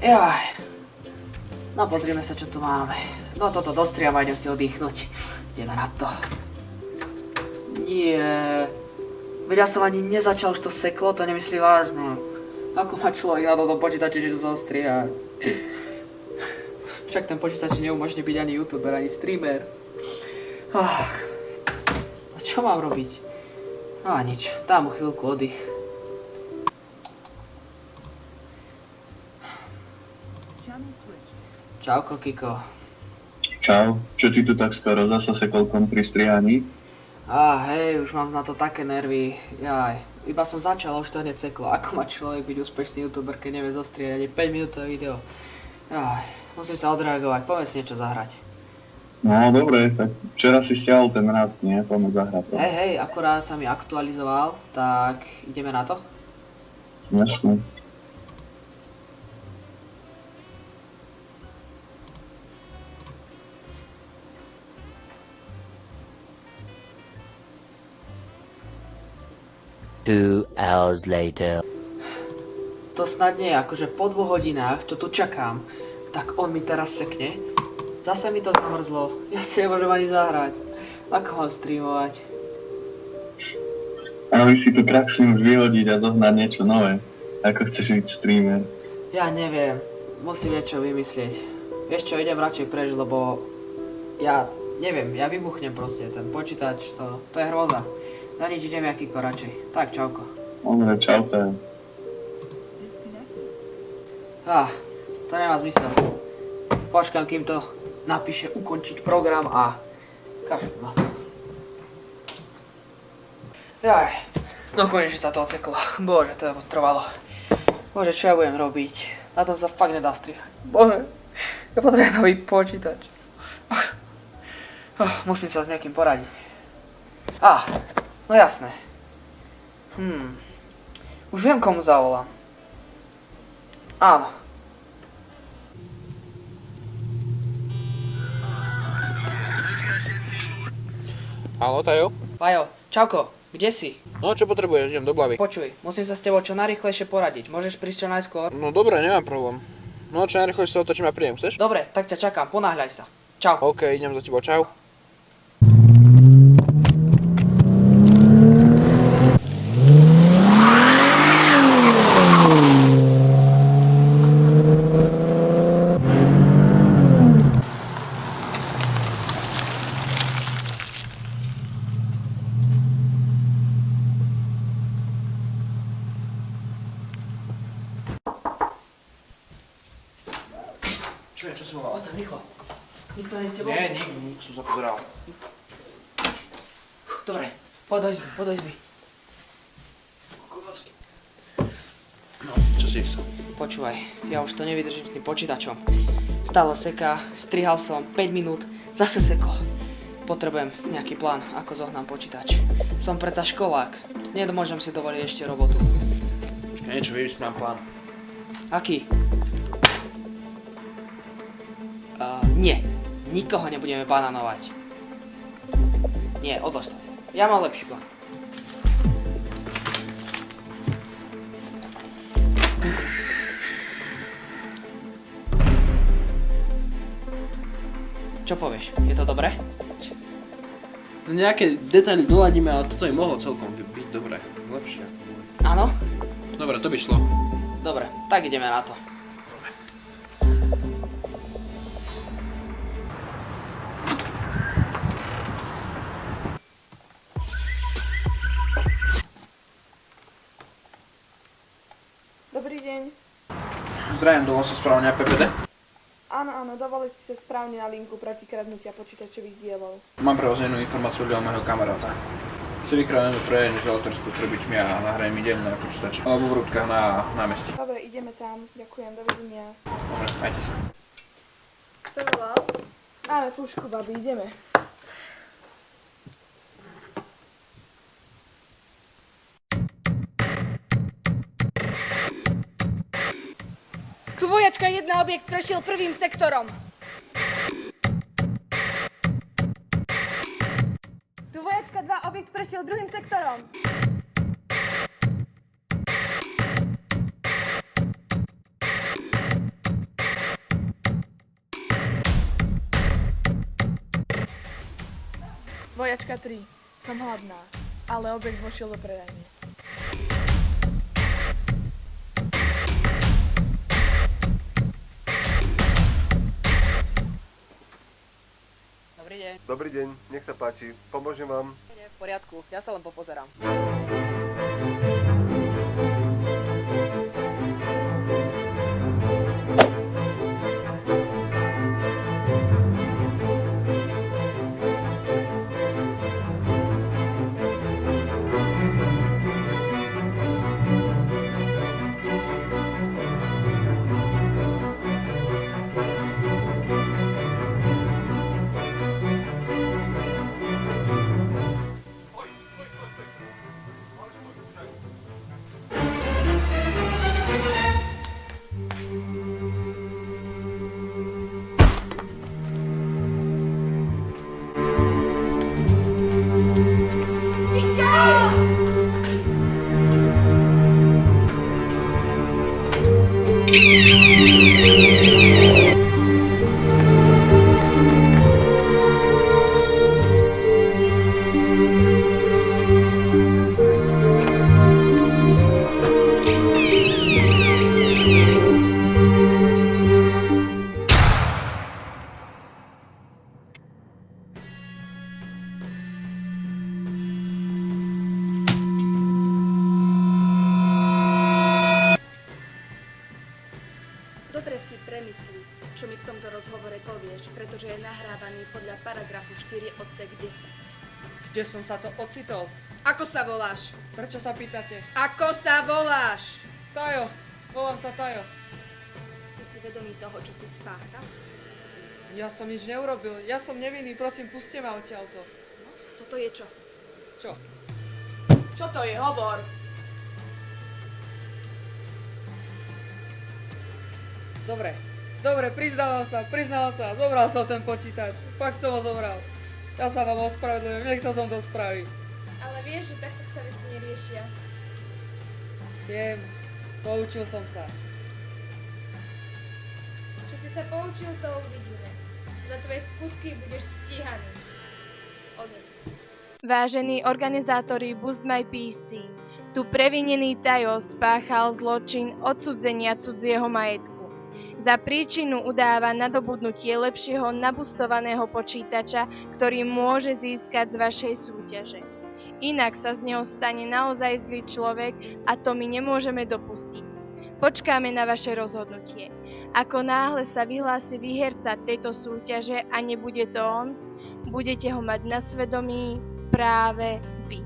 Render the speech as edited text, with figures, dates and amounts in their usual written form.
Jaj. No pozrieme sa, čo tu máme. No toto dostriam a idem si oddychnúť. Ideme na to. Nie. Veď ja som ani nezačal, už to seklo, to nemyslí vážne. Ako má človek na tom počítači, že to zostriať? Však ten počítač neumožní byť ani youtuber, ani streamer. A čo mám robiť? No a nič, dám mu chvíľku oddych. Čauko, Kiko. Čau, čo ty tu tak skoro zasa sekolkom pri strihaní? Hej, už mám na to také nervy. Jaj, iba som začal a už to hneď seklo. Ako má človek byť úspešný youtuber, keď nevie zostrieť ani 5 minútové video? Jaj, musím sa odreagovať, poďme si niečo zahrať. No dobre, tak včera si stiahol ten raz, nie? Poďme zahrať to. Hej, akurát sa mi aktualizoval, tak ideme na to? Jasne. Two hours later. To snad nie je, akože po 2 hodinách, čo tu čakám, tak on mi teraz sekne. Zase mi to zamrzlo, ja si nemôžem ani zahrať. Ako mám streamovať? Ale si tu praxi už vyhodiť a zohnať niečo nové. Ako chceš byť streamer? Ja neviem, musím niečo vymyslieť. Vieš čo, idem radšej preč, lebo ja neviem, ja vybuchnem proste, ten počítač, to je hrôza. Na nič idem ja, Kiko, radšej. Tak, čauko. Dobre, čau to. To nemá zmysel. Počkám, kým to napíše ukončiť program a kašľam na to. Jaj, no konečne sa to odseklo. Bože, to trvalo. Bože, čo ja budem robiť? Na tom sa fakt nedá strihať. Bože, ja potrebujem nový počítač. Musím sa s niekým poradiť. No jasné. Už viem, komu zavolám. Áno. Haló, Tajo? Pajo, čauko, kde si? No, čo potrebuješ? Idem do Blavy. Počuj, musím sa s tebou čo najrýchlejšie poradiť. Môžeš prísť čo najskôr? No dobre, nemám problém. No, čo najrychlejšie sa otočím a prídem, chceš? Dobre, tak ťa čakám, ponáhľaj sa. Čau. OK, idem za tebou, čau. Čo si volal? Poď, rýchlo. Nikto nie s tebou? Nie, nič som sa pozeral. Dobre, poď do izby. No, čo si chcel? Počúvaj, ja už to nevydržím s tým počítačom. Stále seká, strihal som 5 minút, zase seklo. Potrebujem nejaký plán, ako zohnám počítač. Som predsa školák, nemôžem si dovoliť ešte robotu. Počkaj, niečo vymyslím, mám plán. Aký? Nie, nikoho nebudeme banánovať. Nie, odlož to. Ja mám lepší plán. Čo povieš? Je to dobré? Nejaké detaily doladíme, ale toto by mohlo celkom byť dobré. Lepšie. Áno? Dobre, to by šlo. Dobre, tak ideme na to. Dobrý deň. Zdravím, dovol som správne PPD. Áno, dovolili ste sa správne na linku proti kradnutia počítačových dielov. Mám pre vás jednu informáciu od môjho kamaráta. Si vykradneme prejedne s elektrospotrebičmi a nahrajem deň na počítači. Alebo v rúbkach na námestí. Dobre, ideme tam. Ďakujem, dovidenia. Dobre, majte sa. Kto volal? Máme fúšku, babi, ideme. Tu vojačka 1 objekt prešiel prvým sektorom. Tu vojačka 2 objekt prešiel druhým sektorom. Vojačka 3. Som hladná, ale objekt vošiel do predajne. Dobrý deň. Dobrý deň, nech sa páči. Pomôžem vám. V poriadku, ja sa len popozerám. Dobre si premyslí, čo mi v tomto rozhovore povieš, pretože je nahrávaný podľa paragrafu 4 odsek 10. Kde som sa to ocitol? Ako sa voláš? Prečo sa pýtate? Ako sa voláš? Tajo, volám sa Tajo. Si vedomý toho, čo si spáchal? Ja som nič neurobil, ja som nevinný, prosím, puste ma odtiaľto. Toto je čo? Čo? Čo to je? Hovor! Dobre, priznala sa, zobral som ten počítač, fakt som ho zobral. Ja sa vám ospravedlňujem, nechcel som to spraviť. Ale vieš, že takto sa veci neriešia. Viem, poučil som sa. Čo si sa poučil, to uvidíme. Za tvoje skutky budeš stíhaný. Odnes. Vážení organizátori Boost My PC, tu previnený Tajo spáchal zločin odcudzenia cudzieho majetku. Za príčinu udáva nadobudnutie lepšieho nabustovaného počítača, ktorý môže získať z vašej súťaže. Inak sa z neho stane naozaj zlý človek a to my nemôžeme dopustiť. Počkáme na vaše rozhodnutie. Ako náhle sa vyhlási výherca tejto súťaže a nebude to on, budete ho mať na svedomí práve vy.